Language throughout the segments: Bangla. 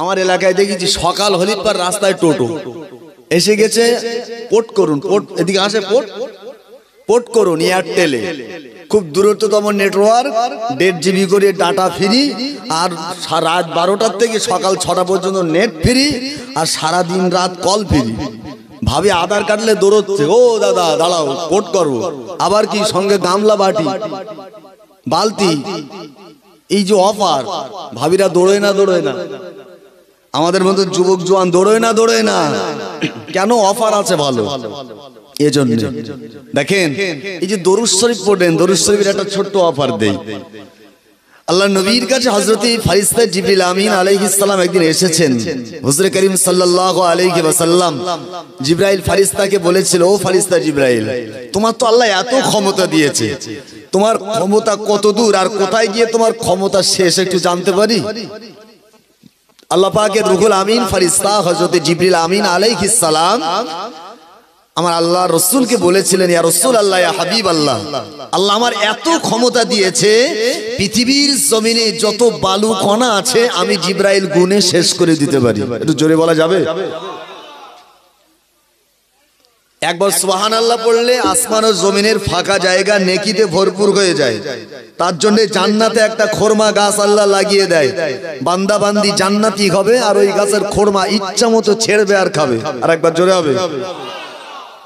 আমার এলাকায় দেখেছি সকাল হলির পর রাস্তায় টোটো এসে গেছে। পোর্ট করুন, পোর্ট এদিকে আসে, পোর্ট করুন এয়ারটেলে খুব দূরত্বতম নেটওয়ার্ক, 1.5 GB করে ডাটা ফ্রি, আর রাত 12টার থেকে সকাল 6টা পর্যন্ত নেট ফ্রি, আর সারাদিন রাত কল ফ্রি। ভাবি আধার কাটলে দৌড়চ্ছে, ও দাদা দাঁড়াও পোর্ট করবো, আবার কি সঙ্গে গামলা বালতি। এই যে অফার, ভাবিরা দৌড়োয় না? আমাদের মতো যুবক জওয়ান দৌড়োয় না কেন? অফার আছে ভালো। এজন্য দেখেন এই যে দরুদ শরীফ পড়েন, দরুদ শরীফের একটা ছোট্ট অফার দেই। আল্লাহ নবীর কাছে হযরতে ফেরেশতা জিবরিল আমিন আলাইহিস সালাম একদিন এসেছেন। হুজুর করিম সাল্লাল্লাহু আলাইহি ওয়াসাল্লাম জিবরাইল ফেরেশতাকে বলেছিল, ও ফেরেশতা জিবরাইল, তোমার তো আল্লাহ এত ক্ষমতা দিয়েছে, তোমার ক্ষমতা কত দূর আর কোথায় গিয়ে তোমার ক্ষমতা শেষ একটু জানতে পারি? আল্লাহ পাকের রুহুল আমিন ফেরেশতা হযরতে জিবরিল আমিন আলাইহিস সালাম আমার আল্লাহ রাসূলকে বলেছিলেন, ইয়া রাসূলুল্লাহ, ইয়া হাবিবাল্লাহ, আল্লাহ আমার এত ক্ষমতা দিয়েছে, পৃথিবীর জমিনে যত বালু কণা আছে আমি জিবরাইল গুনে শেষ করে দিতে পারি। একটু জোরে বলা যাবে? একবার সুবহানাল্লাহ পড়লে আসমান ও জমিনের ফাঁকা জায়গা নেকিতে ভরপুর হয়ে যায়। তার জন্য জান্নাতে একটা খোরমা গাছ আল্লাহ লাগিয়ে দেয়, বান্দা বান্দি জান্নাতি হবে, আর ওই গাছের খোরমা ইচ্ছা মতো ছেড়বে আর খাবে। আর একবার জোরে হবে?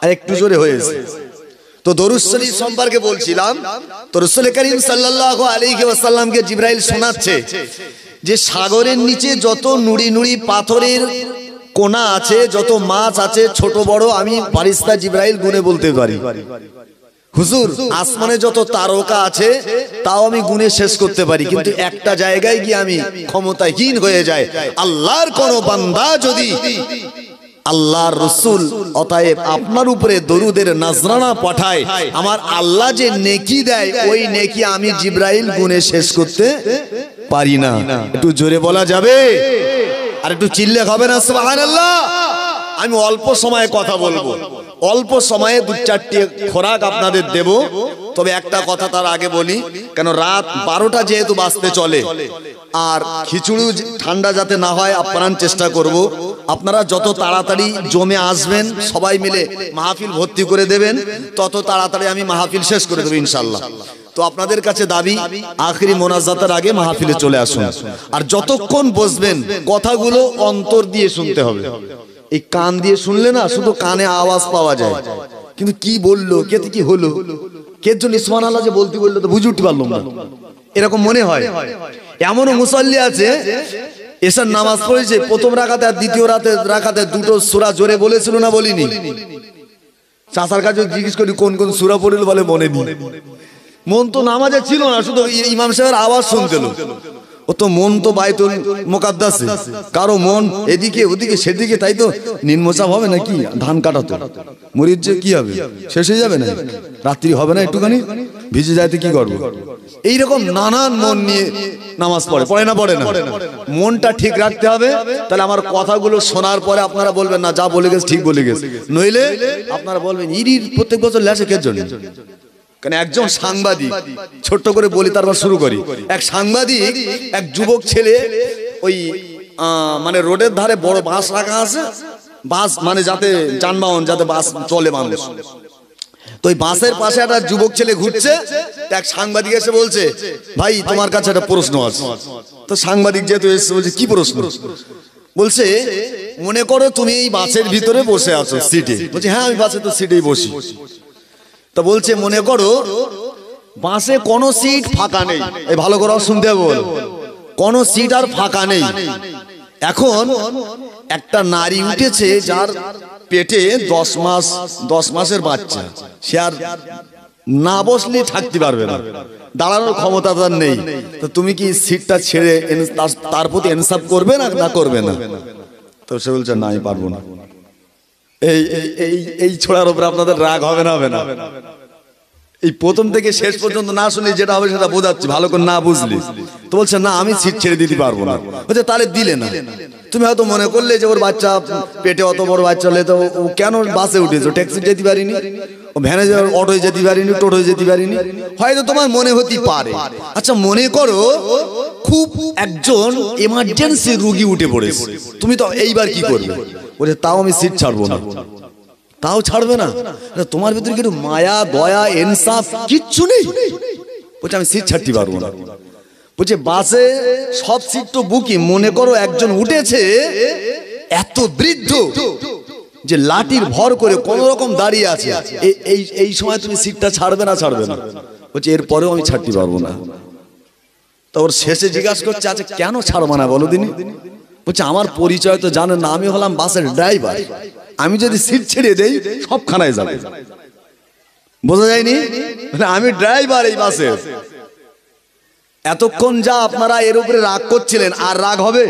আর একটু জোরে হয়েছে তো। দরুদ শরীফ সম্পর্কে বলছিলাম, তো রাসূল করিম সাল্লাল্লাহু আলাইহি ওয়াসাল্লামকে জিবরাইল শোনাচ্ছে যে সাগরের নিচে যত নুড়ি নুড়ি পাথরের কোনা আছে, যত মাছ আছে ছোট বড়, আমি ফেরেশতা জিবরাইল গুনে বলতে পারি। হুজুর আসমানে যত তারকা আছে তাও আমি গুনে শেষ করতে পারি, কিন্তু একটা জায়গায় গিয়ে আমি ক্ষমতাহীন হয়ে যাই। আল্লাহর কোন বান্দা যদি আল্লাহর রাসূল অতএব আপনার উপরে দরুদের নজরানা পাঠায়, আমার আল্লাহ যে নেকি দেয় ওই নেকি আমি জিবরাইল গুনে শেষ করতে পারি না। একটু জোরে বলা যাবে? আর একটু চিল্লে হবে না সুবহানাল্লাহ? আমি অল্প সময়ে কথা বলবো, অল্প সময়ে 2-4টি খোরাক আপনাদের দেব। তবে একটা কথা তার আগে বলি, কেন রাত 12টা যেহেতু বাজতে চলে, আর খিচুড়ি ঠান্ডা যাতে না হয় আপ্রাণ চেষ্টা করব। আপনারা যত তাড়াতাড়ি জমে আসবেন, সবাই মিলে মাহফিল ভর্তি করে দেবেন, তত তাড়াতাড়ি আমি মাহফিল শেষ করে দেব ইনশাআল্লাহ। তো আপনাদের কাছে দাবি, আখেরি মোনাজাতের আগে মাহফিলে চলে আসুন। আর যতক্ষণ বসবেন কথাগুলো অন্তর দিয়ে শুনতে হবে। এই কান দিয়ে শুনলে না শুধু কানে আওয়াজ পাওয়া যায়, কিন্তু কি বললো, কেতে কি হলো, কে জন্য সুবহানাল্লাহ যে বলতে বললো তো বুঝে উঠতে পারলাম না, এরকম মনে হয়। এমনও মুসাল্লি আছে এসার নামাজ পড়েছে, প্রথম রাকাতে আর দ্বিতীয় রাকাতে দুটো সূরা জোরে বলেছিল না বলিনি? চাচার কাছে জিজ্ঞেস করি কোন কোন সূরা পড়ল, বলে মনে নেই। মন তো নামাজে ছিল না, শুধু ইমাম সাহেবের আওয়াজ শুনছিল। ও তো মন তো বাইতুল মুকাদ্দাসে, কারো মন এদিকে ওদিকে সেদিকে, তাই তো নিম্নচাপ হবে নাকি? ধান কাটা তো মরিচ যে কি হবে, শেষ হয়ে যাবে না, রাত্রি হবে না, একটুখানি ভিজে যাইতে কি করবো? এইরকম নানান মন নিয়ে নামাজ পড়ে না? মনটা ঠিক রাখতে হবে, তাহলে আমার কথাগুলো শোনার পরে আপনারা বলবেন না যা বলে গেছে ঠিক বলে গেছে, নইলে আপনারা বলবেন ইরির প্রত্যেক বছর লেসে কে জন্য। কারণ একজন সাংবাদিক, ছোট্ট করে বলি তারপর শুরু করি, এক সাংবাদিক এক যুবক ছেলে ওই মানে রোডের ধারে বড় বাস রাখা আছে, বাস মানে যাতে যানবাহন যাতে বাস চলে মানুষ, তো ওই বাসের পাশে একটা যুবক ছেলে ঘুরছে। এক সাংবাদিক এসে বলছে, ভাই তোমার কাছে একটা প্রশ্ন আছে। তো সাংবাদিক যেহেতু এসে বলছে, কি প্রশ্ন? বলছে, মনে করো তুমি এই বাসের ভিতরে বসে আছো সিটে। বলছে, হ্যাঁ আমি বাসে তো সিটেই বসি। তো বলছে, মনে করো বাসে কোনো সিট ফাঁকা নেই, এই ভালো করে শুনতে হবে, কোনো সিট আর ফাঁকা নেই। এখন একটা নারী উঠেছে যার পেটে 10 মাসের বাচ্চা, সে আর না বসলে থাকতে পারবে না, দাঁড়ানোর ক্ষমতা তার নেই। তো তুমি কি সিটটা ছেড়ে তার প্রতি ইনসাফ করবে না করবে না? তো সে বলছে, না আমি পারবো না। এই ছোড়ার উপরে আপনাদের রাগ হবে না? হবে না? এই প্রথম থেকে শেষ পর্যন্ত না শুনে যেটা হবে সেটা বোঝাচ্ছি, ভালো করে না বুঝলি। তো বলছে, না আমি সিট ছেড়ে দিতে পারবো না। বলছে, তাহলে দিলে না? তুমি হয়তো মনে করলে যে ওর বাচ্চা পেটে অত বড় বাচ্চা হলে তো ও কেন বাসে উঠেছে, ট্যাক্সি যেতে পারিনি, ও ভ্যানে অটোয় যেতে পারিনি, টোটোয় যেতে পারিনি, হয়তো তোমার মনে হতে পারে। আচ্ছা মনে করো খুব একজন এমার্জেন্সি রোগী উঠে পড়েছে, তুমি তো এইবার কি করবে? বলে তাও আমি সিট ছাড়বো না। তাও ছাড়বে না? তোমার ভিতরে কিন্তু মায়া দয়া ইনসাফ কিচ্ছু নেই। বলছে আমি সিট ছাড়তে পারবো না। বলছে বাসে সব সিট তো বুকি, মনে করো একজন উঠেছে এত বৃদ্ধ যে লাঠির ভর করে কোন রকম দাঁড়িয়ে আছে, এই সময় তুমি সিটটা ছাড়বে না? ছাড়বে না। বলছে এরপরেও আমি ছাড়তে পারবো না। তো ওর শেষে জিজ্ঞাসা করছে আচ্ছা কেন ছাড়বো না বলো দিনি? বলছে আমার পরিচয় তো জানেন না, আমি হলাম বাসের ড্রাইভার, আমি যদি সিট ছেড়ে দেই সব খানায় যাবে। বোঝা যায়নি? আমি ড্রাইভার এই বাসের। এতক্ষণ যা আপনারা এর উপরে রাগ করছিলেন, আর রাগ হবে?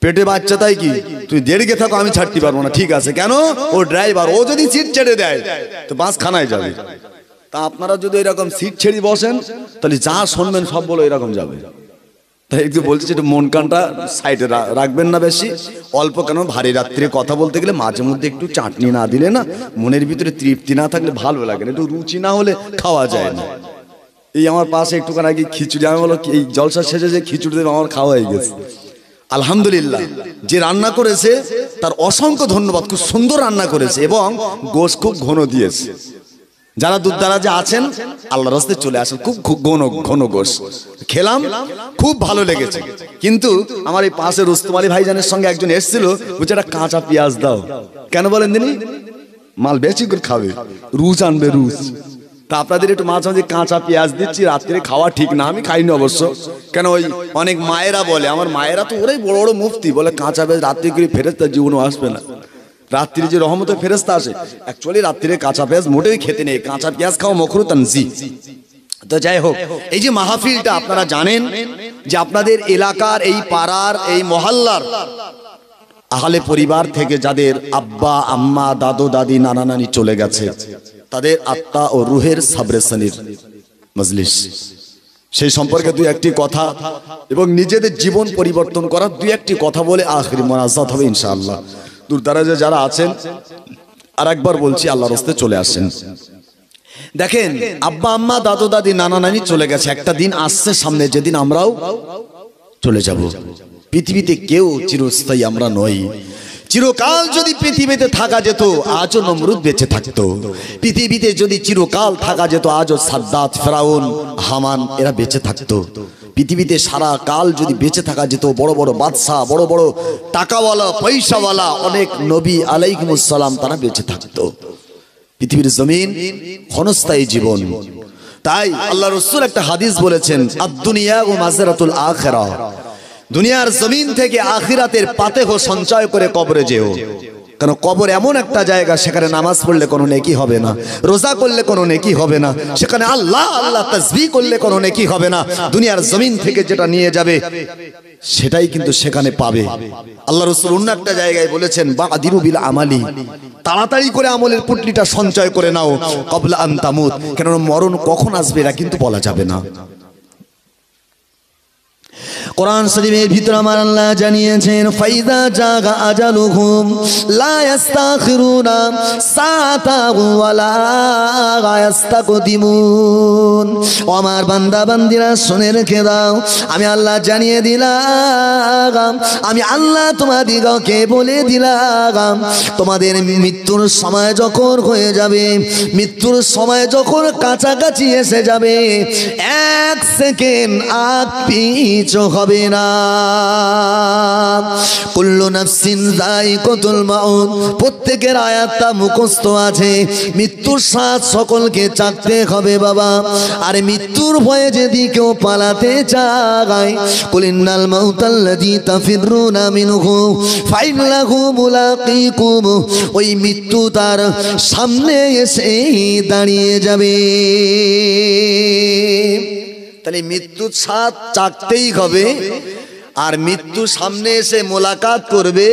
পেটে বাচ্চা তাই কি তুই দেড়কে থাকো, আমি ছাড়তে পারবো না। ঠিক আছে, কেন? ও ড্রাইভার, ও যদি সিট ছেড়ে দেয় তো বাস খানায় যাবে। তা আপনারা যদি এরকম সিট ছেড়ে বসেন তাহলে যা শুনবেন সব বলো এরকম যাবে। তাই একটু বলছি একটু মন কানটা সাইডে রাখবেন না বেশি, অল্প। কেন ভারী রাত্রে কথা বলতে গেলে মাঝে মধ্যে একটু চাটনি না দিলে না, মনের ভিতরে তৃপ্তি না থাকলে ভালো লাগে না, একটু রুচি না হলে খাওয়া যায় না। এই আমার পাশে একটুখানি আগে খিচুড়ি, আমি বলো এই জলসা শেষে যে খিচুড়ি দেবে আমার খাওয়া হয়ে গেছে। আলহামদুলিল্লাহ, যে রান্না করেছে তার অসংখ্য ধন্যবাদ, খুব সুন্দর রান্না করেছে এবং গোশ খুব ঘন দিয়েছে। যারা দূর দারাজে আছেন আল্লাহর রাস্তায় চলে আসেন, খুব ঘন গোশ খেলাম, খুব ভালো লেগেছে। কিন্তু আমার এই পাশে রুস্তম আলী ভাইজানের সঙ্গে একজন এসেছিল, বুঝছে একটা কাঁচা পেঁয়াজ দাও। কেন বলেন দিনি? মাল বেশি করে খাবে, রুচ আনবে রুচ। তা আপনাদের একটু মাঝে মাঝে কাঁচা পেঁয়াজ দিচ্ছি, রাত্রে খাওয়া ঠিক না, আমি খাইনি অবশ্য। কেন ওই অনেক মায়েরা বলে, আমার মায়েরা তো ওরাই বড় বড় মুফতি, বলে কাঁচা পেঁয়াজ রাত্রে করে ফেরেশতা জীবনও আসবে না। রাত্রি যে রহমতের ফেরেশতা আসে, অ্যাকচুয়ালি রাত্রিরে কাঁচা পেঁয়াজ মোটেই খেতে নেই, কাঁচা পেঁয়াজ খাওয়া মাকরুহ তানজিহ। তো যাই হোক, এই যে মাহফিলটা আপনারা জানেন যে আপনাদের এলাকার এই পাড়ার এই মহল্লার আহলে পরিবার থেকে যাদের আব্বা আম্মা দাদু দাদি নানা নানি চলে গেছে, তাদের আত্মা ও রুহের সাবরেশনের মজলিস, সেই সম্পর্কে দুই একটি কথা এবং নিজেদের জীবন পরিবর্তন করার দুই একটি কথা বলে আখিরি মোনাজাত হবে ইনশাআল্লাহ। দূর দারাজে যারা আছেন আর একবার বলছি আল্লাহর রাস্তায় চলে আসেন। দেখেন আব্বা আম্মা দাদু দাদি নানা নানি চলে গেছে, একটা দিন আসছে সামনে যেদিন আমরাও চলে যাব। পৃথিবীতে কেউ চিরস্থায়ী আমরা নই। চিরকাল যদি পৃথিবীতে থাকা যেত আজও নমরুদ বেঁচে থাকতো। পৃথিবীতে যদি চিরকাল থাকা যেত আজও সাদ্দাত ফেরাউন হামান এরা বেঁচে থাকতো। পৃথিবীতে সারা কাল যদি বেঁচে থাকা যেত বড় বড় বাদশা, বড় বড় টাকাওয়ালা পয়সাওয়ালা অনেক নবী আলাইহিমুস সালাম তারা বেঁচে থাকতো। পৃথিবীর জমিন ক্ষণস্থায়ী জীবন। তাই আল্লাহ রাসূল একটা হাদিস বলেছেন, আদ-দুনিয়া ওয়া মাযরাতুল আখিরাহ, দুনিয়ার জমিন থেকে আখিরাতের পাতেহ সঞ্চয় করে কবরে যেও। কারণ কবর এমন একটা জায়গা, সেখানে নামাজ পড়লে কোনো নেকি হবে না, রোজা করলে কোনো নেকি হবে না, সেখানে আল্লাহ আল্লাহ তাসবিহ করলে কোনো নেকি হবে না। দুনিয়ার জমিন থেকে যেটা নিয়ে যাবে সেটাই কিন্তু সেখানে পাবে। আল্লাহ রাসূল অন্য একটা জায়গায় বলেছেন, বাদিরু বিল আমালি, তাড়াতাড়ি করে আমলের পুটলিটা সঞ্চয় করে নাও, ক্বাবলা আন তামুত, কারণ মরণ কখন আসবে এটা কিন্তু বলা যাবে না। কোরআন শরীফের ভিতরে আমার আল্লাহ জানিয়েছেন, ফাইদা জাগা আজালুহুম লা ইস্তাখিরুনা সাআতাও ওয়ালা ইস্তাকদিমুন। ও আমার বান্দা বান্দিরা শুনে রেখে দাও, আমি আল্লাহ জানিয়ে দিলাম, আমি আল্লাহ তোমাদিগকে বলে দিলাম, তোমাদের মৃত্যুর সময় যখন হয়ে যাবে, মৃত্যুর সময় যখন কাছাকাছি এসে যাবে, এক সেকেন্ড আগ পিছু হবে না। কুল্লু নাফসিন যায়িকাতুল মাউত, প্রত্যেকের আয়াতটা মুখস্থ আছে, মৃত্যুর স্বাদ সকলকে চাখতে হবে বাবা। আর মৃত্যুর ভয়ে যদি কেউ পালাতে চায়, কুলিন্নাল মাউতাল্লাযী তাফিরুনা মিনহু ফাইন্নাহু মুলাকীকুম, ওই মৃত্যু তার সামনে এসে দাঁড়িয়ে যাবে। তাহলে মৃত্যুর স্বাদ চাকতেই হবে, আর মৃত্যু সামনে এসে মোলাকাত করবে,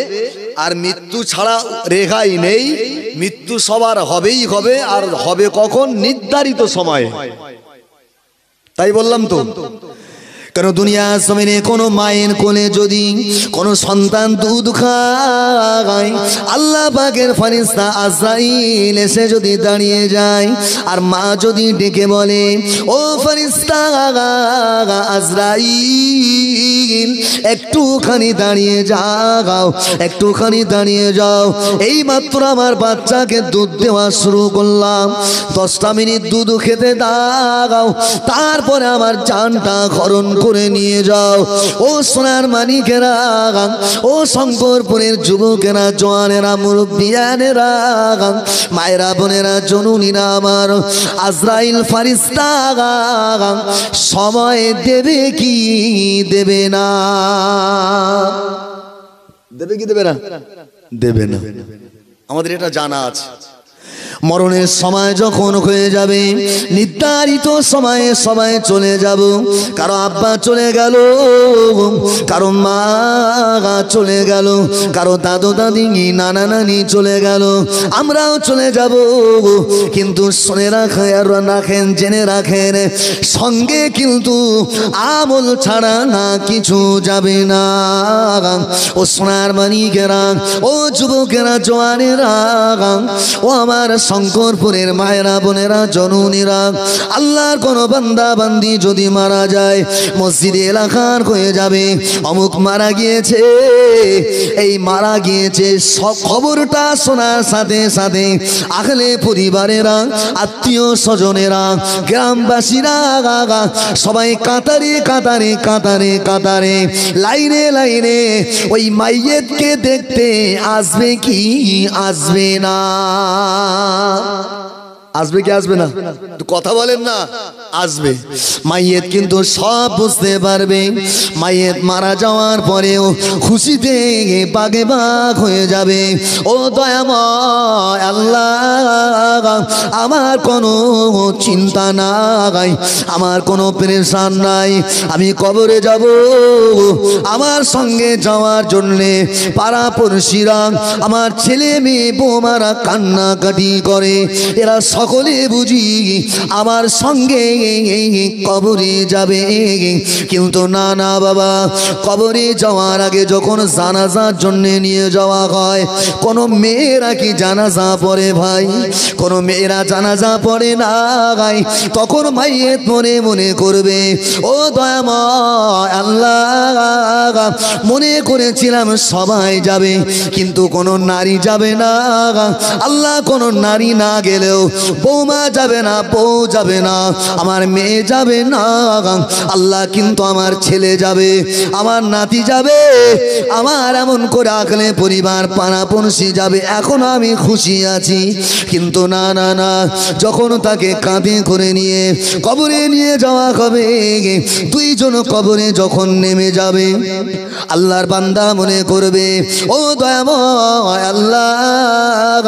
আর মৃত্যু ছাড়া রেহাই নেই। মৃত্যু সবার হবেই হবে, আর হবে কখন? নির্ধারিত সময়ে। তাই বললাম তো, কারণ দুনিয়ার জমিনে কোনো মায়ের কোলে যদি কোনো সন্তান দুধ খায়, আল্লাহ পাকের ফেরেশতা আজরাইল এসে যদি দাঁড়িয়ে যায় আর মা যদি ডেকে বলে, ও ফেরেশতা আজরাইল একটুখানি দাঁড়িয়ে যাও, একটুখানি দাঁড়িয়ে যাও, এই মাত্র আমার বাচ্চাকে দুধ দেওয়া শুরু করলাম, 10টা মিনিট দুধ খেতে দাও, তারপরে আমার জানটা খরণ করে নিয়ে যাও। ও সোনার মানিকেরা, ও শঙ্করপুরের যুবকেরা, জওয়ানেরা, মুরব্বিয়ানেরা, মায়েরা, বোনেরা, জননীরা আমার, আজরাইল ফেরেশতা সময় দেবে কি দেবে না? দেবে কি দেবে না? দেবে না। আমাদের এটা জানা আছে। মরণের সময় যখন হয়ে যাবে, নির্ধারিত সময়ে সবাই চলে যাব। কারো আব্বা চলে গেল, কারো মা চলে গেল, কারো দাদু দাদি, নানা নানি চলে গেল, আমরাও চলে যাব। কিন্তু শুনে রাখেন, জেনে রাখেন, সঙ্গে কিন্তু আমল ছাড়া না কিছু যাবে না। ও সোনার মানিকেরা, ও যুবকেরা, জওয়ানেরা, ও আমার শঙ্করপুরের মায়েরা, বোনেরা, জননীরা, আল্লাহর কোন বান্দা বান্দি যদি মারা যায়, মসজিদে এলাকার হয়ে যাবে অমুক মারা গিয়েছে, এই মারা গিয়েছে, সব খবরটা শোনার সাথে সাথে আহলে পরিবারেরা, আত্মীয় স্বজনেরা, গ্রামবাসীরা সবাই কাতারে কাতারে কাতারে কাতারে, লাইনে লাইনে ওই মাইয়েতকে দেখতে আসবে কি আসবে না? আসবে কি আসবে না? একটু কথা বলেন না। আসবে। মাইয়েত কিন্তু সব বুঝতে পারবে। মাইয়েত মারা যাওয়ার পরেও খুশিতে বাগে বাগ হয়ে যাবে। ও দয়াময় আল্লাহ, আমার কোনো চিন্তা নাই, আমার কোনো পেরেশান নাই, আমি কবরে যাব, আমার সঙ্গে যাওয়ার জন্যে পাড়া পড়শিরা, আমার ছেলে মেয়ে বৌমারা কান্নাকাটি করে, এরা সকলে বুঝি আমার সঙ্গে কবরে যাবে। কিন্তু না না বাবা, কবরে যাওয়ার আগে যখন জানাজার জন্য নিয়ে যাওয়া হয়, কোন মেয়েরা কি জানাজা পড়ে ভাই? কোন মেয়েরা জানাজা পড়ে না গাই। তখন মাইয়েত মনে মনে করবে, ও দয়াময় আল্লাহ, মনে করেছিলাম সবাই যাবে, কিন্তু কোন নারী যাবে না আল্লাহ। কোন নারী না গেলেও বৌমা যাবে না, বউ যাবে না, আমার মেয়ে যাবে না আল্লাহ, কিন্তু আমার ছেলে যাবে, আমার নাতি যাবে, আমার এমন করে আঁকলে পরিবার পাড়া পড়শি যাবে। এখন আমি খুশি আছি, কিন্তু না না না, যখন তাকে কাঁধে করে নিয়ে কবরে নিয়ে যাওয়া হবে, দুইজন কবরে যখন নেমে যাবে, আল্লাহর বান্দা মনে করবে, ও দয়াময় আল্লাহ,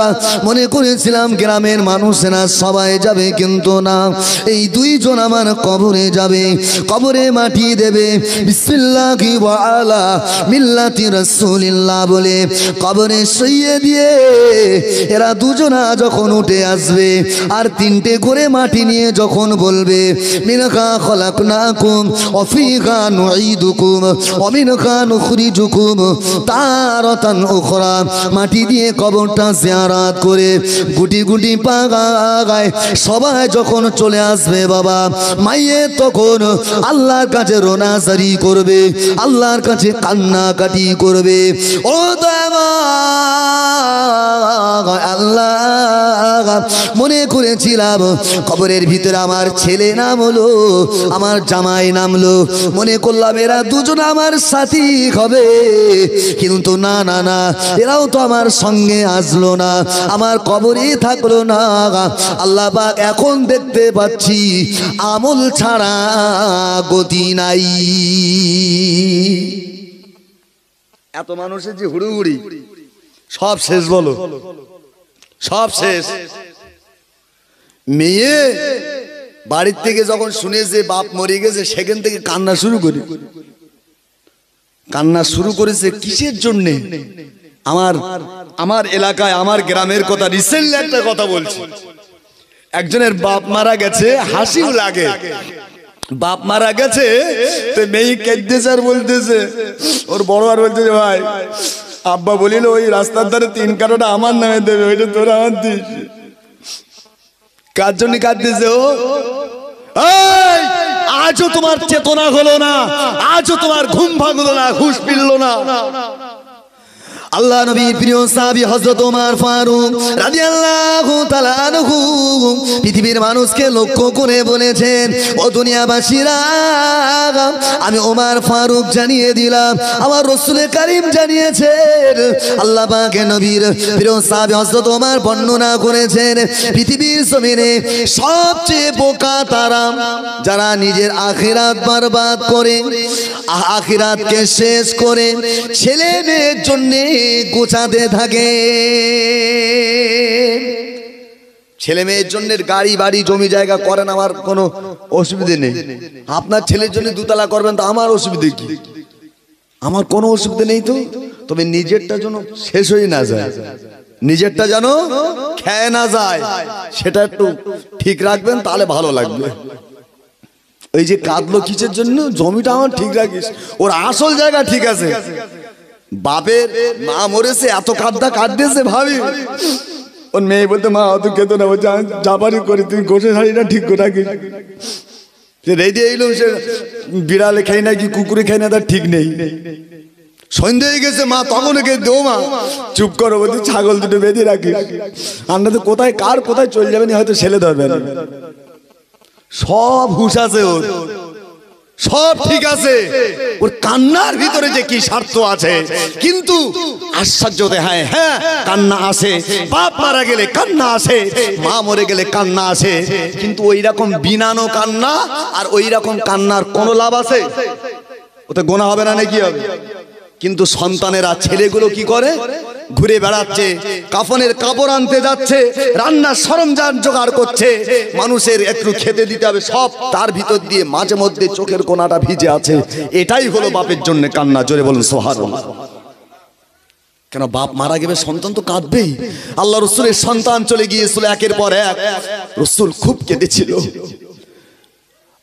মনে করেছিলাম গ্রামের মানুষেরা সবাই যাবে, কিন্তু না, এই দুইজন আমার কবরে যাবে, কবরে মাটি দেবে, বিসমিল্লাহি ওয়া আলা মিল্লাতি রাসূলিল্লাহ বলে কবরে শুইয়ে দিয়ে এরা দুজনা যখন উঠে আসবে, আর 3টে করে মাটি নিয়ে যখন বলবে, মিনহা খলাকনাকুম ওয়া ফিহা নুঈদুকুম ওয়া মিনহা নুখরিজুকুম তারাতান উখরা, মাটি দিয়ে কবরটা জিয়ারত করে গুটি গুটি পাগায় সবাই যখন চলে আসবে বাবা, মাইয়ে তখন আল্লাহর কাছে রোনাজারি করবে, আল্লাহর কাছে কান্নাকাটি করবে। ও আল্লাহ, মনে করেছিলাম কবরের ভিতরে আমার ছেলে নামলো, আমার জামাই নামলো, মনে করলাম এরা দুজন আমার সাথী হবে, কিন্তু না না না, এরাও তো আমার সঙ্গে আসলো না, আমার কবরে থাকলো না। আল্লাহ পাক এখন দেখতে পাচ্ছি আমল ছাড়া গতি নাই। এত মানুষের যে হুড়ুহুড়ি, সব শেষ বলো, সব শেষ। মেয়ে বাড়ির থেকে যখন শুনে যে বাপ মরে গেছে, সেখান থেকে কান্না শুরু করি, কান্না শুরু করেছে কিসের জন্যে? আমার এলাকায়, আমার গ্রামের কথা, রিসেন্টলি একটা কথা বলছি, একজনের বাপ মারা গেছে, হাসিও লাগে, বাপ মারা গেছে তো মেয়ে কেঁদতেছে আর বলতেছে, ওর বড় আর বলতেছে ভাই আব্বা বলিল ওই রাস্তার ধারে 3 কাঠাটা আমার নামে দেবে, ওইটা তোরা আমার দিস। কার জন্য কাঁদতেছে ও? আজও তোমার চেতনা হলো না, আজও তোমার ঘুম ভাঙলো না, হুঁশ ফিরল না। আল্লাহ নবীর প্রিয় সাহাবী হযরত ওমর ফারুক রাদিয়াল্লাহু তাআলা আনহু পৃথিবীর মানুষকে লক্ষ্য করে বলেছেন, ও দুনিয়াবাসীরা আমি ওমর ফারুক জানিয়ে দিলাম, আমার রাসূল কারীম জানিয়েছেন। আল্লাহ পাকের নবীর প্রিয় সাহাবী হযরত ওমর বর্ণনা করেছেন, পৃথিবীর জমিনে সবচেয়ে বোকা তারা যারা নিজের আখিরাত বরবাদ করে, আখিরাতকে শেষ করে ছেলে মেয়ের জন্য গোছাতে থাকে। ছেলে মেয়ের জন্য গাড়ি বাড়ি জমি জায়গা করেন, আমার কোনো অসুবিধে নেই। আপনার ছেলের জন্য 2 তলা করবেন তো আমার অসুবিধে কি? আমার কোনো অসুবিধা নেই। তো তবে নিজেরটা যেন শেষ হয়ে না যায়, নিজেরটা যেন খেয়ে না যায়, সেটা একটু ঠিক রাখবেন, তাহলে ভালো লাগবে। ওই যে কাঁদলো কিসের জন্য? জমিটা আমার ঠিক রাখিস, ওর আসল জায়গা ঠিক আছে। বাপের মা মরেছে, এত কাঁদতেছে ভাবি। ওর মেয়ে বলতে মা অত খেত না, বলছে আমি যাবারই করি, তুমি গোসে শাড়িটা ঠিক করে রাখিস। রেডি এইলো, সে বিড়ালে খাই না কি কুকুরে খাই না তার ঠিক নেই। সন্ধ্যে হয়ে গেছে, মা তখন ওকে দো মা চুপ করো, বলছি ছাগল দুটো বেঁধে রাখিস, আমরা তো কোথায় কার কোথায় চলে যাবেন, হয়তো ছেলে ধরবেন। সব হুঁশ আছে ওর, সব ঠিক আছে, ওর কান্নার ভিতরে যে কি স্বার্থ আছে। কিন্তু আশ্চর্য হ্যাঁ হ্যাঁ কান্না আসে, বাপ মারা গেলে কান্না আসে, মা মরে গেলে কান্না আসে, কিন্তু ওই রকম বিনানো কান্না আর ওই রকম কান্নার কোনো লাভ আছে? ওতে গোনা হবে না নাকি হবে? কিন্তু সন্তানেরা ছেলেগুলো কি করে? ঘুরে বেড়াচ্ছে, কাফনের কাপড় আনতে যাচ্ছে, রান্নার সরঞ্জাম জোগাড় করছে, মানুষের একটু খেতে দিতে হবে, সব তার ভিতর দিয়ে মাঝে মধ্যে চোখের কোণাটা ভিজে আছে। এটাই হলো বাপের জন্য কান্না। জোরে বলুন সুবহানাল্লাহ। কেন বাপ মারা গেলে সন্তান তো কাঁদবেই। আল্লাহ রাসূলের সন্তান চলে গিয়েছিল একের পর এক, রাসূল খুব কেঁদেছিল।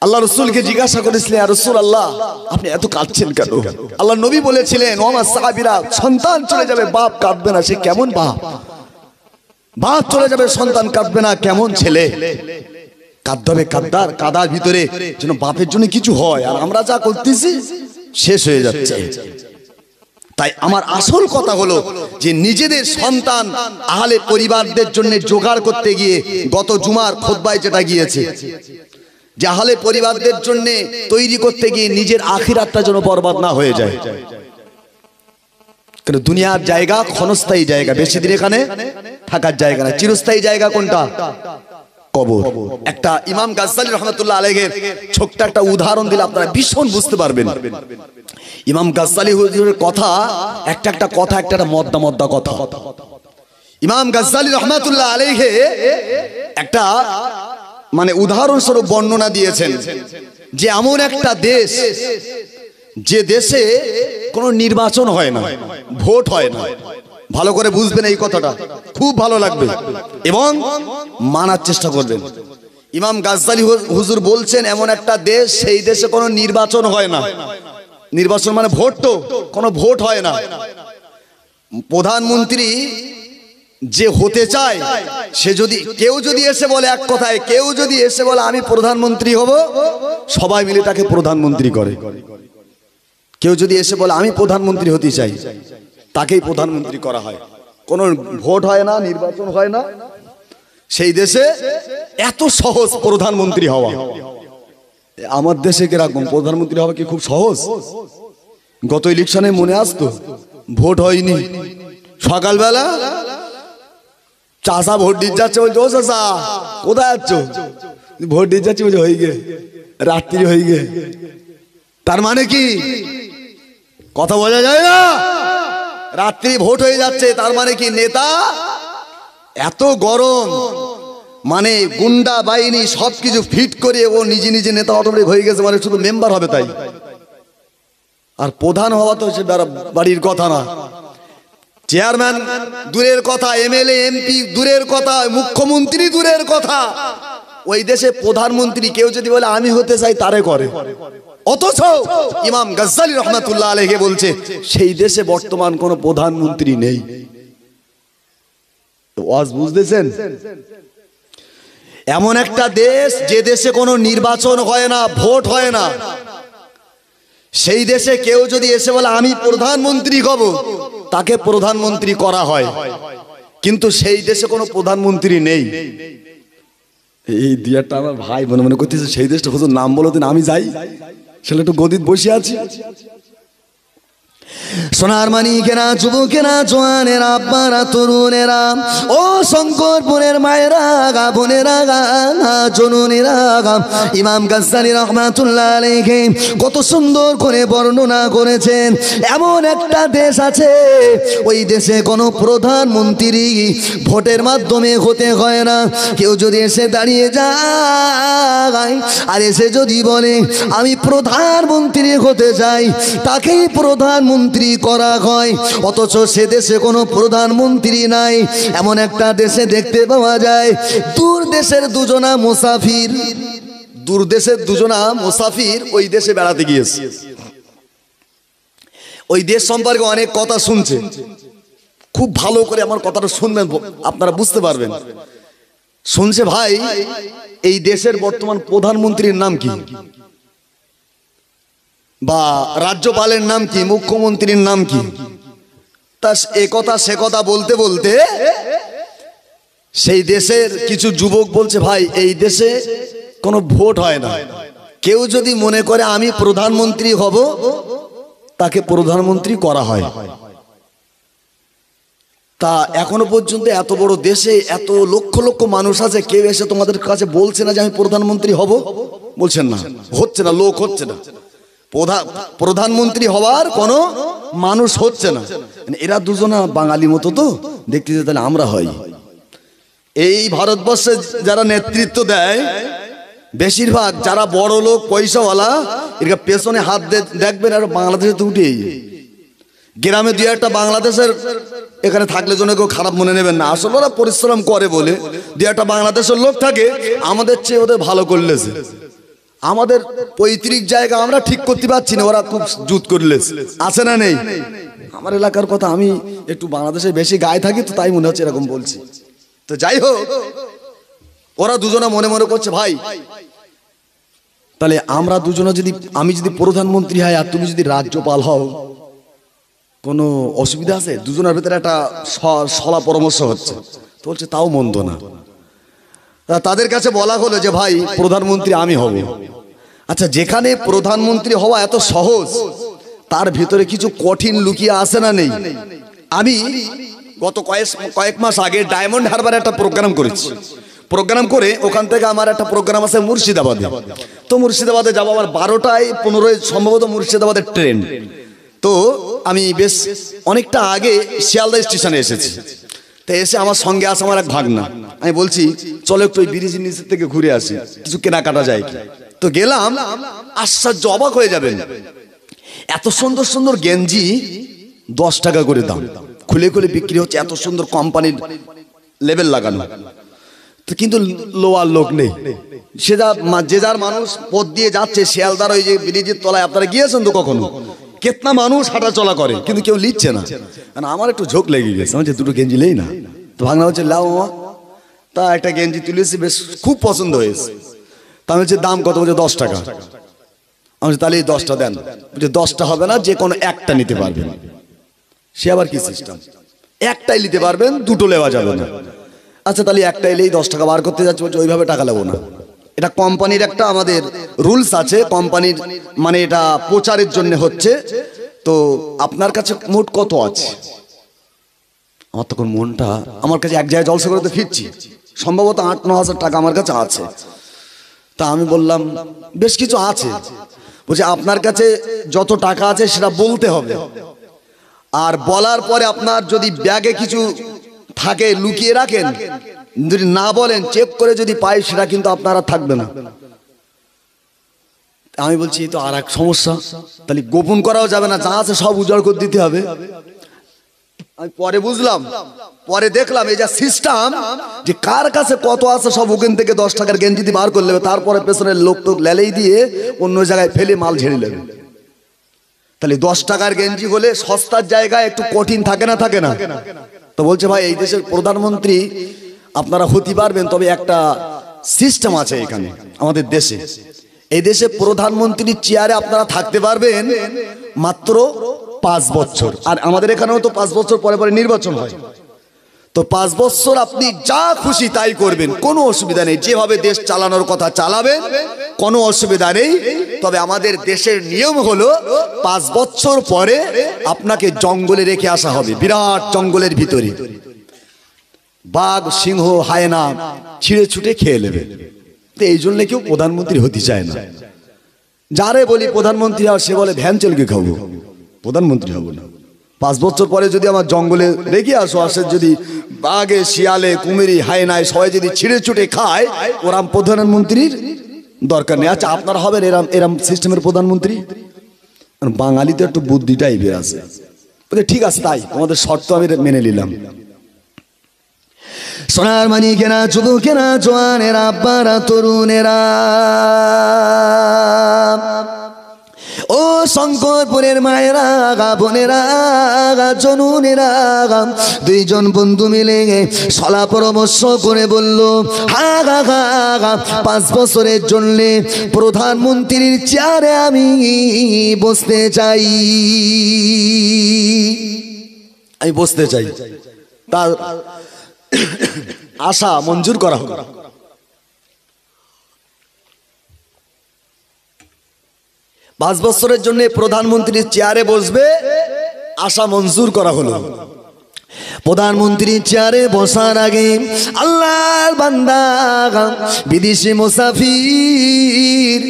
আল্লাহ রাসূলকে জিজ্ঞাসা করেছিলেন, ইয়া রাসূলুল্লাহ আপনি এত কাঁদছেন কেন? আল্লাহ নবী বলেছিলেন, ও আমার সাহাবীরা, সন্তান চলে যাবে বাপ কাঁদবে না, সে কেমন বাপ? বাপ চলে যাবে সন্তান কাঁদবে না, কেমন ছেলে? কাঁদতে হবে, কাদার ভিতরে যেন বাপের জন্য কিছু হয়, আর আমরা যা করতেছি শেষ হয়ে যাচ্ছে। তাই আমার আসল কথা হলো যে নিজেদের সন্তান আহলে পরিবারদের জন্য জোগাড় করতে গিয়ে, গত জুমার খুতবায় যেটা গিয়েছে, যে আহলে পরিবারদের জন্য তৈরি করতে গিয়ে নিজের আখিরাতটা যেন বরবাদ না হয়ে যায়। কারণ দুনিয়ার জায়গা ক্ষণস্থায়ী জায়গা, বেশি দিন এখানে থাকার জায়গা না। চিরস্থায়ী জায়গা কোনটা? কবর। একটা ইমাম গাজ্জালী রাহমাতুল্লাহ আলাইহির ছোট্ট একটা উদাহরণ দিলে আপনারা ভীষণ বুঝতে পারবেন। ইমাম গাজ্জালী হুজুরের কথা একটা কথা একটা মদ্দা কথা। ইমাম গাজ্জালী রাহমাতুল্লাহ আলাইহি একটা মানে উদাহরণস্বরূপ বর্ণনা দিয়েছেন যে এমন একটা দেশ, যে দেশে কোনো নির্বাচন হয় না, ভোট হয় না। ভালো করে বুঝবেন এই কথাটা, খুব ভালো লাগবে এবং মানার চেষ্টা করবেন। ইমাম গাজ্জালী হুজুর বলছেন এমন একটা দেশ, সেই দেশে কোনো নির্বাচন হয় না। নির্বাচন মানে ভোট, তো কোনো ভোট হয় না। প্রধানমন্ত্রী যে হতে চায়, সে যদি কেউ যদি এসে বলে এক কথায়, কেউ যদি এসে বলে আমি প্রধানমন্ত্রী হব, সবাই মিলে তাকে প্রধানমন্ত্রী করে। কেউ যদি এসে বলে আমি প্রধানমন্ত্রী হতে চাই, তাকেই প্রধানমন্ত্রী করা হয়। কোনো ভোট হয় না, নির্বাচন হয় না। সেই দেশে এত সহজ প্রধানমন্ত্রী হওয়া। আমার দেশে কিরকম প্রধানমন্ত্রী হওয়া কি খুব সহজ? গত ইলেকশনে মনে আসতো, ভোট হয়নি, সকালবেলা চাষা ভোট দিতে যাচ্ছে, বলছে ও চাষা কোথায় যাচ্ছ? ভোট দিতে যাচ্ছি, বলছে হয়ে গে রাত্রি হয়ে গে। তার মানে কি কথা বোঝা যায় না? রাত্রি ভোট হয়ে যাচ্ছে, তার মানে কি নেতা এত গরম, মানে গুন্ডা বাহিনী সবকিছু ফিট করে ও নিজে নিজে নেতা অটোমেটিক হয়ে গেছে, মানে শুধু মেম্বার হবে তাই। আর প্রধান হওয়া তো সে বাড়ির কথা না, চেয়ারম্যান দূরের কথা, এমএলএ এমপি দূরের কথা, মুখ্যমন্ত্রী দূরের কথা, ওই দেশে প্রধানমন্ত্রী কেউ যদি বলে আমি হতে চাই তারে করে, অথচ ইমাম গাজ্জালী রহমাতুল্লাহ আলাইহি বলছে সেই দেশে বর্তমান কোনো প্রধানমন্ত্রী নেই। ওয়াজ বুঝতেছেন? এমন একটা দেশ যে দেশে কোনো নির্বাচন হয় না, ভোট হয় না, সেই দেশে কেউ যদি এসে বলে আমি প্রধানমন্ত্রী হব, তাকে প্রধানমন্ত্রী করা হয়, কিন্তু সেই দেশে কোনো প্রধানমন্ত্রী নেই। এই দিয়াটা আমার ভাই মনে মনে করতেছে সেই দেশটা হুজুর নাম বলো দিন আমি যাই, সেটা একটু গদিত বসে আছি। সোনার মানিকেরা, যুবকেরা, জওয়ানেরা, আব্বারা, তরুণেরা, ও শঙ্করপুরের মায়েরা, বোনেরা, জননীরা, ইমাম গাজ্জালী রহমাতুল্লাহ আলাইহি কত সুন্দর করে বর্ণনা করেছেন। এমন একটা দেশ আছে, ওই দেশে কোনো প্রধানমন্ত্রী ভোটের মাধ্যমে হতে হয় না। কেউ যদি এসে দাঁড়িয়ে যায় আর এসে যদি বলে আমি প্রধানমন্ত্রী হতে চাই, তাকেই প্রধানমন্ত্রী করা হয়, অথচ সে দেশে কোনো প্রধানমন্ত্রী নাই। এমন একটা দেশে দেখতে পাওয়া যায় দূর দেশের দুজনা মুসাফির, দূর দেশের দুজনা মুসাফির ওই দেশে বেড়াতে গিয়েছে। ওই দেশ সম্পর্কে অনেক কথা শুনছে, খুব ভালো করে আমার কথাটা শুনবেন, আপনারা বুঝতে পারবেন। শুনছে ভাই এই দেশের বর্তমান প্রধানমন্ত্রীর নাম কি, বা রাজ্যপালের নাম কি, মুখ্যমন্ত্রীর নাম কি। তা এ কথা সে কথা বলতে বলতে সেই দেশের কিছু যুবক বলছে ভাই এই দেশে কোনো ভোট হয় না, কেউ যদি মনে করে আমি প্রধানমন্ত্রী হব, তাকে প্রধানমন্ত্রী করা হয়। তা এখনো পর্যন্ত এত বড় দেশে এত লক্ষ লক্ষ মানুষ আছে, কেউ এসে তোমাদের কাছে বলছে না যে আমি প্রধানমন্ত্রী হব? বলছেন না, হচ্ছে না, লোক হচ্ছে না, প্রধানমন্ত্রী হওয়ার কোনো মানুষ হচ্ছে না। এরা দুজনা বাঙালি মতো তো দেখতে, তাহলে আমরা হই। এই ভারতবর্ষে যারা নেতৃত্ব দেয় বেশিরভাগ যারা বড় লোক পয়সাওয়ালা, এর পেছনে হাত দেখবেন আর বাংলাদেশে তো উঠেই। গ্রামে দুই একটা বাংলাদেশের এখানে থাকলে জন্য কেউ খারাপ মনে নেবেন না, আসলে ওরা পরিশ্রম করে বলে দুই একটা বাংলাদেশের লোক থাকে, আমাদের চেয়ে ওদের ভালো করলেছে। আমাদের পৈতৃক জায়গা আমরা ঠিক করতে পারছি না, ওরা খুব জুত করলে আছে না নেই। আমার এলাকার কথা, আমি একটু বাংলাদেশে বেশি গায়ে থাকি তো তাই মনে হচ্ছে এরকম বলছি। তো যাই হোক, ওরা দুজনা মনে মনে করছে ভাই তাহলে আমরা দুজনা যদি, আমি যদি প্রধানমন্ত্রী হয় আর তুমি যদি রাজ্যপাল হও, কোনো অসুবিধা আছে? দুজনের ভিতরে একটা সলা পরামর্শ হচ্ছে। তো বলছে তাও মন্দ না। তাদের কাছে বলা হলো যে ভাই প্রধানমন্ত্রী আমি হব। আচ্ছা, যেখানে প্রধানমন্ত্রী হওয়া এত সহজ, তার ভিতরে কিছু কঠিন লুকিয়ে আছে না নেই? আমি গত কয়েক মাস আগে ডায়মন্ড হারবারে একটা প্রোগ্রাম করেছি। প্রোগ্রাম করে ওখান থেকে আমার একটা প্রোগ্রাম আছে মুর্শিদাবাদে। তো মুর্শিদাবাদে যাবো আমার 12টায় 15 সম্ভবত মুর্শিদাবাদের ট্রেন। তো আমি বেশ অনেকটা আগে শিয়ালদা স্টেশনে এসেছি। তো এসে আমার সঙ্গে আছে আমার এক ভাগনা, আমি বলছি চলো একটু ওই ব্রিজের নিচের থেকে ঘুরে আসি, কিছু কেনাকাটা যায় কি। তো গেলাম, আশ্চর্য অবাক হয়ে যাবেন, এত সুন্দর সুন্দর গেঞ্জি 10 টাকা করে দাম, খুলে খুলে বিক্রি হচ্ছে, এত সুন্দর কোম্পানির লেবেল লাগানো। তো কিন্তু লোয়ার লোক নেই, যে যার মানুষ পথ দিয়ে যাচ্ছে শিয়ালদার ওই যে ব্রিজের তলায়, আপনারা গিয়েছেন তো কখনো, কেতনা মানুষ হাঁটা চলা করে, কিন্তু কেউ লিখছে না। কারণ আমার একটু ঝোঁক লেগে গেছে, আমার যে দুটো গেঞ্জি লেই না। তো ভাগনা হচ্ছে লাও মামা, তা একটা গেঞ্জি তুলেছি, বেশ খুব পছন্দ হয়েছে। তা আমি হচ্ছে দাম কত? বলছে 10 টাকা। আমি তাহলে এই 10টা দেন। বলছে 10টা হবে না, যে কোনো একটা নিতে পারবেন। সে আবার কি সিস্টেম, একটাই নিতে পারবেন, দুটো নেওয়া যাবে না। আচ্ছা তাহলে একটা এলেই 10 টাকা বার করতে যাচ্ছে। বলছে ওইভাবে টাকা নেবো না, এটা কোম্পানির একটা আমাদের রুলস আছে, কোম্পানির মানে এটা প্রচারের জন্য হচ্ছে। তো আপনার কাছে মোট কত আছে? আমার তখন মনটা, আমার কাছে এক জায়গায় জলসা করে তো ফিরছি, সম্ভবত 8-9 হাজার টাকা আমার কাছে আছে। তা আমি বললাম বেশ কিছু আছে। বলছে আপনার কাছে যত টাকা আছে সেটা বলতে হবে, আর বলার পরে আপনার যদি ব্যাগে কিছু থাকে লুকিয়ে রাখেন, যদি না বলেন চেক করে যদি পাই সেটা কিন্তু আপনারা থাকবে না। আমি বলছি তো আর এক সমস্যা, তাহলে গোপন করাও যাবে না, যা আছে সব উজাড় করে দিতে হবে। আমি পরে বুঝলাম, পরে দেখলাম এই যে সিস্টেম, যে কার কাছে কত আছে সব ওখান থেকে 10 টাকার গেঞ্জি দিয়ে বার করে নেবে, তারপরে পেছনের লোক টোক লেলেই দিয়ে অন্য জায়গায় ফেলে মাল ঝেড়ে নেবে। তাহলে 10 টাকার গেঞ্জি হলে সস্তার জায়গায় একটু কঠিন থাকে না, থাকে না? তো বলছে ভাই এই দেশের প্রধানমন্ত্রী আপনারা হতে পারবেন, তবে একটা সিস্টেম আছে এখানে আমাদের দেশে। এই দেশে প্রধানমন্ত্রীর চেয়ারে আপনারা থাকতে পারবেন মাত্র 5 বছর, আর আমাদের এখানেও তো 5 বছর পরে পরে নির্বাচন হয়। তো 5 বছর আপনি যা খুশি তাই করবেন, কোনো অসুবিধা নেই, যেভাবে দেশ চালানোর কথা চালাবেন, কোনো অসুবিধা নেই। তবে আমাদের দেশের নিয়ম হলো 5 বছর পরে আপনাকে জঙ্গলে রেখে আসা হবে, বিরাট জঙ্গলের ভিতরে। বাঘ, সিংহ, হায়না ছিঁড়ে ছুটে খেয়ে নেবে। তো এই জন্য কেউ প্রধানমন্ত্রী হতে চায় না। যারে বলি প্রধানমন্ত্রী আর সে বলে ভ্যান চালকে খাবো, প্রধানমন্ত্রী হবো না। 5 বছর পরে যদি আমার জঙ্গলে রেখে আসো, আসে যদি বাঘে, শিয়ালে, কুমিরি, হায়নায় সবাই যদি ছিঁড়ে ছুটে খায়, ওরাম প্রধানমন্ত্রীর দরকার নেই। আচ্ছা আপনারা হবেন এরাম এরাম সিস্টেমের প্রধানমন্ত্রী? বাঙালিতে একটু বুদ্ধিটাই বের আছে। ঠিক আছে, তাই তোমাদের শর্ত আমি মেনে নিলাম। সোনার মানিকেরা, যুবকেরা, জওয়ানেরা, আব্বারা, তরুণেরা, ও শঙ্করপুরের মায়েরা, বোনেরা, জনুনেরা, 2 জন বন্ধু মিলে সলা পরামর্শ করে বলল, 5 বছরের জন্য প্রধানমন্ত্রীর চেয়ারে আমি বসতে চাই, আমি বসতে চাই। তার আশা মঞ্জুর করা হোক। 5 বছরের জন্য প্রধানমন্ত্রীর চেয়ারে বসবে, আশা মঞ্জুর করা হলো। প্রধানমন্ত্রীর চেয়ারে বসার আগে আল্লাহর বান্দা বিদেশি মুসাফির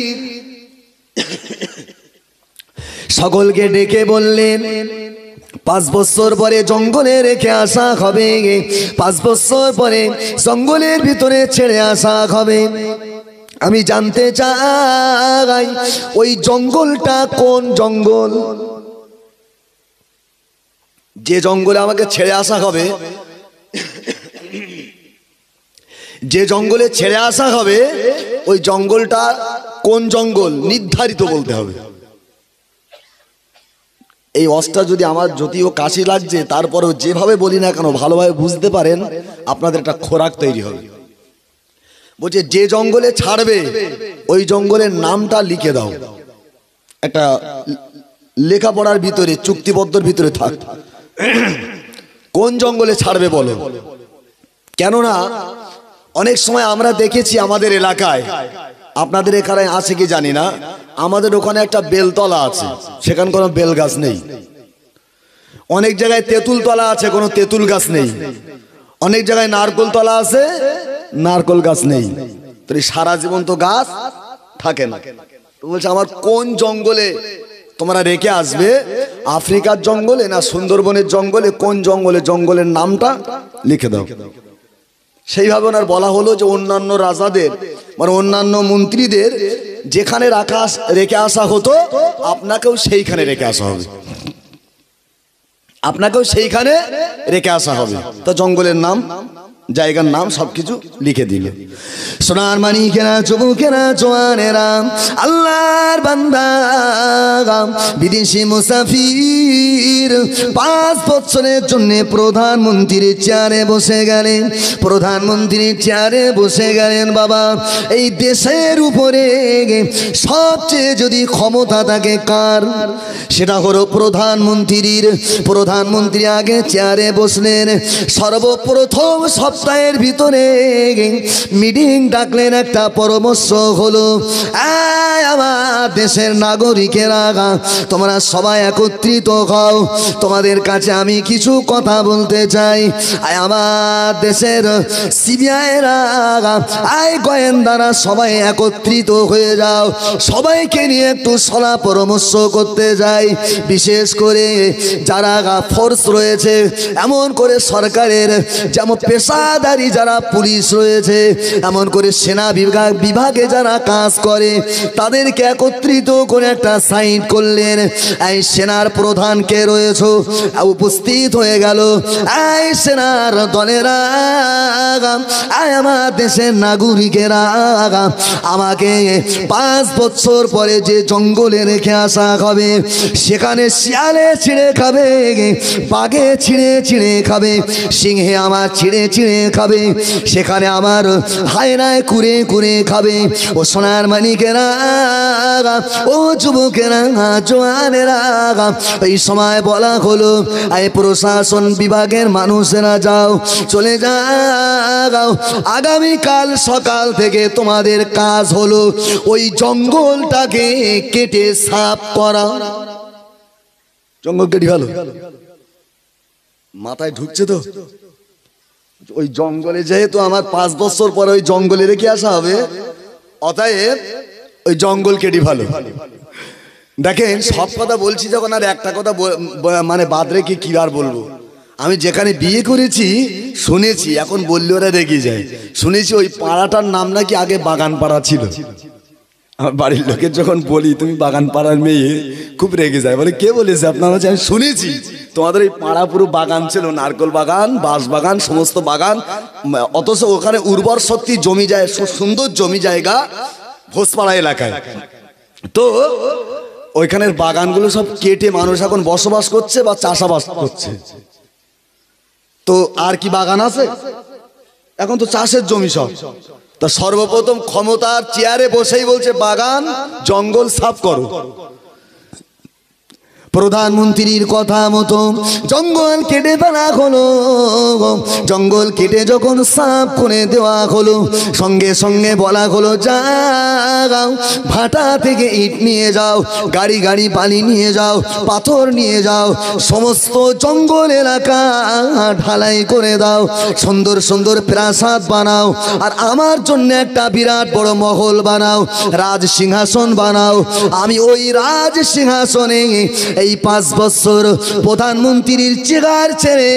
সকলকে ডেকে বললেন, 5 বছর পরে জঙ্গলে রেখে আসা হবে, 5 বছর পরে জঙ্গলের ভিতরে ছেড়ে আসা হবে। আমি জানতে চাই ওই জঙ্গলটা কোন জঙ্গল? যে জঙ্গলে আমাকে ছেড়ে আসা হবে, যে জঙ্গলে ছেড়ে আসা হবে, ওই জঙ্গলটা কোন জঙ্গল নির্ধারিত বলতে হবে। এই অস্টা যদি আমার যদিও কাশি লাগছে, তারপরেও যেভাবে বলি না কেন ভালোভাবে বুঝতে পারেন, আপনাদের একটা খোরাক তৈরি হবে। বলছে যে জঙ্গলে ছাড়বে ওই জঙ্গলের নামটা লিখে দাও, একটা লেখাপড়ার ভিতরে চুক্তিবদ্ধর ভিতরে থাক। কোন জঙ্গলে ছাড়বে বলো। কেননা অনেক সময় আমরা দেখেছি আমাদের এলাকায়, আপনাদের এখানে আছে কি জানি না, আমাদের ওখানে একটা বেলতলা আছে, সেখানে কোনো বেল গাছ নেই। অনেক জায়গায় তেঁতুল তলা আছে, কোনো তেঁতুল গাছ নেই। অনেক জায়গায় নারকোল তলা আছে, নারকোল গাছ নেই। তো সারা জীবন তো গাছ থাকে না। তো বলছে আমার কোন জঙ্গলে তোমরা রেখে আসবে, আফ্রিকার জঙ্গলে না সুন্দরবনের জঙ্গলে, কোন জঙ্গলে, জঙ্গলের নামটা লিখে দাও। সেইভাবে ওনার বলা হলো যে অন্যান্য রাজাদের মানে অন্যান্য মন্ত্রীদের যেখানে রেখে আসা হতো, আপনাকেও সেইখানে রেখে আসা হবে, আপনাকেও সেইখানে রেখে আসা হবে। তো জঙ্গলের নাম, জায়গার নাম সবকিছু লিখে দিল। সোনার মানিকেরা, যুবকেরা, জওয়ানেরা, আল্লাহর বান্দা বিদেশি মুসাফির 5 বছরের জন্য প্রধানমন্ত্রীর চেয়ারে বসে গেলেন। প্রধানমন্ত্রীর চেয়ারে বসে গেলেন। বাবা, এই দেশের উপরে সবচেয়ে যদি ক্ষমতা থাকে কার, সেটা হলো প্রধানমন্ত্রীর। প্রধানমন্ত্রী আগে চেয়ারে বসলেন। সর্বপ্রথম সপ্তাহের ভিতরে মিটিং ডাকলেন, একটা পরামর্শ হলো, আমার দেশের নাগরিকেরা তোমরা সবাই একত্রিত হও, তোমাদের কাছে আমি কিছু কথা বলতে চাই। আমার দেশের সিবিআইরা, গোয়েন্দারা সবাই একত্রিত হয়ে যাও, সবাইকে নিয়ে একটু সলা পরামর্শ করতে যাই। বিশেষ করে যারা ফোর্স রয়েছে, এমন করে সরকারের যেমন পেশা পেশাদারি যারা পুলিশ রয়েছে, এমন করে সেনা বিভাগে যারা কাজ করে, তাদেরকে একত্রিত করে একটা সাইড করলেন। এই সেনার প্রধান কে রয়েছে উপস্থিত হয়ে গেল। এই সেনার দলেরা, আমার দেশের নাগরিকেরা, আমাকে 5 বছর পরে যে জঙ্গলে রেখে আসা হবে, সেখানে শিয়ালে ছিঁড়ে খাবে, বাঘে ছিঁড়ে খাবে, সিংহে আমার ছিঁড়ে খাবে, সেখানে আমার হায়নায় কুরে খাবে। ও সোনার মানিকেরা, ও যুবকেরা, জওয়ানেরা, এই সময় বলা হলো এই প্রশাসন বিভাগের মানুষেরা যাও, চলে যাও, আগামীকাল সকাল থেকে তোমাদের কাজ হলো ওই জঙ্গলটাকে কেটে সাফ করা। জঙ্গল কেটে ভালো মাথায় ঢুকছে তো? ওই জঙ্গলে যেহেতু আমার 5 বছর পরে ওই জঙ্গলে রেখে আসা হবে, অতএব ওই জঙ্গল কেটে ভালো। দেখেন, সব কথা বলছি যখন, আর একটা কথা মানে বাদ রেখে কি আর বলবো। আমি যেখানে বিয়ে করেছি শুনেছি, এখন বললে ওরা রেগে যায়, শুনেছি ওই পাড়াটার নাম নাকি আগে বাগান পাড়া ছিল। আমার বাড়ির লোকের যখন বলি তুমি বাগান পাড়ার মেয়ে, খুব রেগে যায়, বলে কে বলেছে আপনারা? আমি শুনেছি তোমাদের এই পাড়া পুরো বাগান ছিল, নারকেল বাগান, বাঁশ বাগান, সমস্ত বাগান, অথচ ওখানে উর্বর শক্তি জমি যায়, সুন্দর জমি জায়গা ভোজপাড়া এলাকায়। তো ওইখানের বাগানগুলো সব কেটে মানুষ এখন বসবাস করছে বা চাষাবাস করছে। তো আর কি বাগান আছে? এখন তো চাষের জমি সব। তা সর্বপ্রথম ক্ষমতার চেয়ারে বসেই বলছে বাগান জঙ্গল সাফ করো। প্রধানমন্ত্রীর কথা মতো জঙ্গল কেটে ফেলা হলো। জঙ্গল কেটে যখন সাফ করে দেওয়া হলো, সঙ্গে সঙ্গে বলা হলো যাও, ভাটা থেকে ইট নিয়ে যাও, গাড়ি গাড়ি বালি নিয়ে যাও, পাথর নিয়ে যাও, সমস্ত জঙ্গল এলাকা ঢালাই করে দাও, সুন্দর সুন্দর প্রাসাদ বানাও, আর আমার জন্য একটা বিরাট বড় মহল বানাও, রাজ সিংহাসন বানাও। আমি ওই রাজ সিংহাসনে এই 5 বছর প্রধানমন্ত্রীর চেয়ার ছেড়ে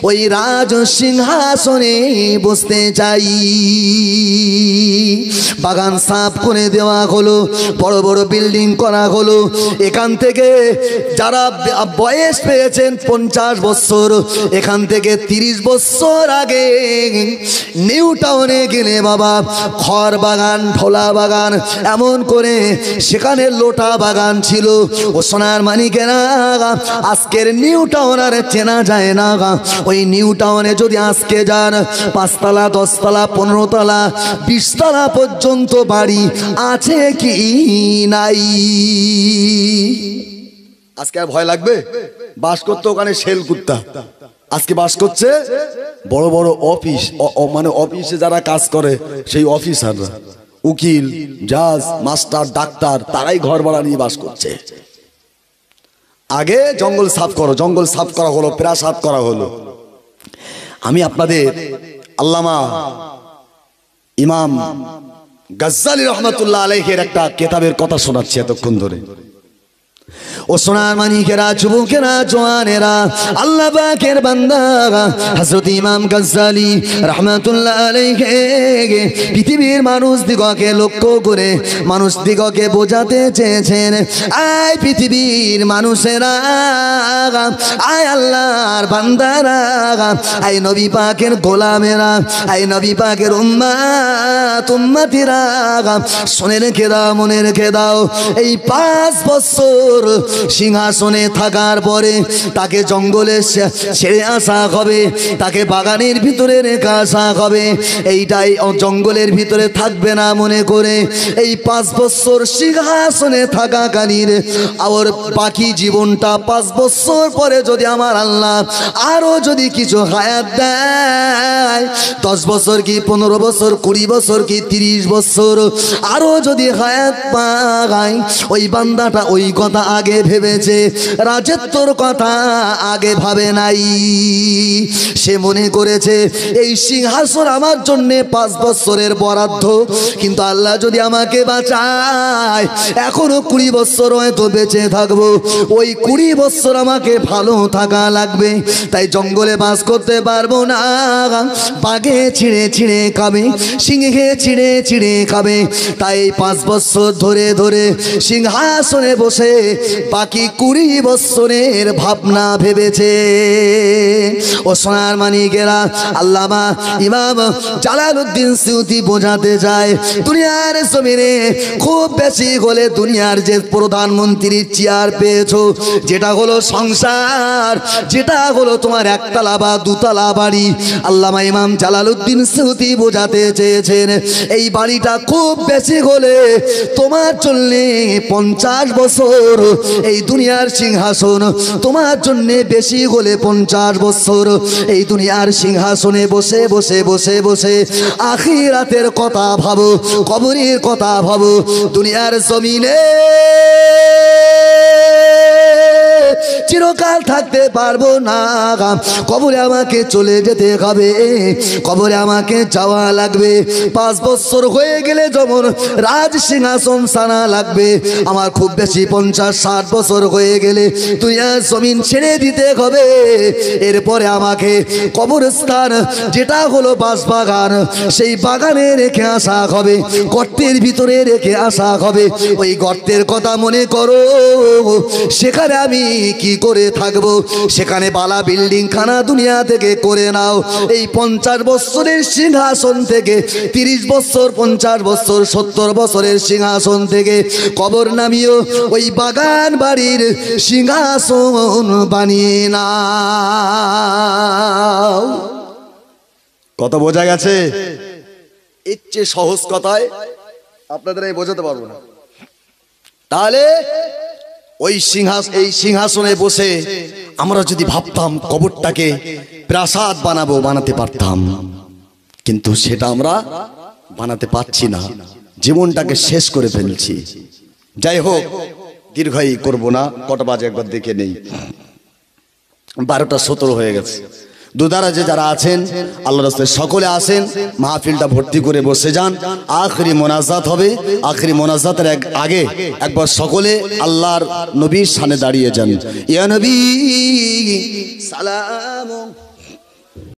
ওই রাজ সিংহাসনে বসতে চাই। বাগান সাফ করে দেওয়া হলো, বড় বড় বিল্ডিং করা হলো। এখান থেকে যারা বয়স পেয়েছেন 50 বছর, এখান থেকে 30 বছর আগে নিউ টাউনে গেলে বাবা খড় বাগান, ঢোলা বাগান, এমন করে সেখানে লোটা বাগান ছিল। ও সোনার মানিকেরা, আজকের নিউ টাউন আর চেনা যায় না। ওই নিউ টাউনে যদি আজকে যান, 5 তলা, 10 তলা, 15 তলা, 20 তলা পর্যন্ত বাড়ি আছে কি নাই? আজকে আর ভয় লাগবে? বাস করতে ওখানে শেল কুত্তা, আজকে বাস করছে বড় বড় অফিস, মানে অফিসে যারা কাজ করে সেই অফিসাররা, উকিল, জাজ, মাস্টার, ডাক্তার, তারাই ঘর ভাড়া নিয়ে বাস করছে। আগে জঙ্গল সাফ করো, জঙ্গল সাফ করা হলো, প্রাসাদ করা হলো। আমি আপনাদের আল্লামা ইমাম গাজ্জালি রহমাতুল্লাহ আলাইহির একটা কিতাবের কথা শোনাচ্ছি এতক্ষণ ধরে। ও সোনার মানিকেরা, যুবকেরা, জওয়ানেরা, আল্লাহ পাকের বান্দা হযরত ইমাম গাজ্জালি রাহমাতুল্লাহ আলাইহি পৃথিবীর মানুষ দিগকে লক্ষ্য করে মানুষ দিগকে বোঝাতে চেয়েছেন, আয় পৃথিবীর মানুষেরা, আয় আল্লাহর বান্দারা, আয় নবী পাকের গোলামেরা, আয় নবী পাকের উম্মতিরা, শুনে রেখে দাও, মনে রেখে দাও, এই 5 বছর সিংহাসনে থাকার পরে তাকে জঙ্গলে ছেড়ে আসা হবে, তাকে বাগানের ভিতরে রেখে আসা হবে। এইটাই জঙ্গলের ভিতরে থাকবে না মনে করে এই 5 বছর সিংহাসনে থাকাকালীন আর বাকি জীবনটা 5 বছর পরে যদি আমার আল্লাহ আরো যদি কিছু হায়াত দেয়, 10 বছর কি 15 বছর, 20 বছর কি 30 বছর আরো যদি হায়াত পায়, ওই বান্দাটা ওই কথা আগে ভেবেছে, রাজত্বর কথা আগে ভাবে নাই। সে মনে করেছে এই সিংহাসন আমার জন্য 5 বছরের বরাদ্দ, কিন্তু আল্লাহ যদি আমাকে বাঁচায় এখনো 20 বছর হয়তো বেঁচে থাকবো। ওই 20 বছর আমাকে ভালো থাকা লাগবে। তাই জঙ্গলে বাস করতে পারবো না, বাঘে ছিঁড়ে ছিঁড়ে খাবে, সিংহে ছিঁড়ে ছিঁড়ে খাবে। তাই 5 বছর ধরে ধরে সিংহাসনে বসে বাকি 20 বছরের ভাবনা ভেবেছে। ও সোনার মানিকেরা, আল্লামা ইমাম জালালউদ্দিন সুয়ুতী বোঝাতে যায়, দুনিয়ার জমিনে খুব বেশি হলে দুনিয়ার যে প্রধানমন্ত্রীর চেয়ার পেয়েছো, যেটা হলো সংসার, যেটা হলো তোমার একতলা বা দুতলা বাড়ি, আল্লামা ইমাম জালালউদ্দিন সুয়ুতী বোঝাতে চেয়েছেন এই বাড়িটা খুব বেশি হলে তোমার জন্য 50 বছর। এই দুনিয়ার সিংহাসন তোমার জন্য বেশি হলে 50 বছর এই দুনিয়ার সিংহাসনে বসে বসে বসে বসে আখিরাতের কথা ভাবো, কবরের কথা ভাবো। দুনিয়ার জমিনে চিরকাল থাকতে পারবো না, কবরে আমাকে চলে যেতে হবে, কবরে আমাকে যাওয়া লাগবে। 5 বছর হয়ে গেলে যেমন রাজ সিংহাসন সানা লাগবে, আমার খুব বেশি 50-60 বছর হয়ে গেলে দুনিয়ার জমিন ছেড়ে দিতে হবে। এরপরে আমাকে কবরস্থান, যেটা হলো বাঁশবাগান, সেই বাগানে রেখে আসা হবে, গর্তের ভিতরে রেখে আসা হবে। ওই গর্তের কথা মনে করো, সেখানে আমি কি করে থাকবো? সেখানে বালা বিল্ডিং খানা দুনিয়া থেকে করে নাও। এই 50 বছরের সিংহাসন থেকে 30 বছর, 50 বছর, 70 বছরের সিংহাসন থেকে কবর নামিও ওই বাগান বাড়ির সিংহাসন বানিয়ে নাও। কত বোঝা গেছে? এর চেয়ে সহজ কথায় আপনাদের বোঝাতে পারবো না। তাহলে ওই এই সিংহাসনে বসে আমরা যদি ভাবতাম কবরটাকে প্রাসাদ বানাবো, বানাতে পারতাম, কিন্তু সেটা আমরা বানাতে পারছি না, জীবনটাকে শেষ করে ফেলছি। যাই হোক, দীর্ঘায়ী করবো না। কটা বাজে একবার দেখে নেই, 12টা 17 হয়ে গেছে। দুধারা যে যারা আছেন আল্লাহর রাস্তায় সকলে আসেন, মাহফিলটা ভর্তি করে বসে যান। আখরি মোনাজাত হবে, আখরি মোনাজাতের আগে একবার সকলে আল্লাহর নবীর সামনে দাঁড়িয়ে যান। ইয়া নবী সালাম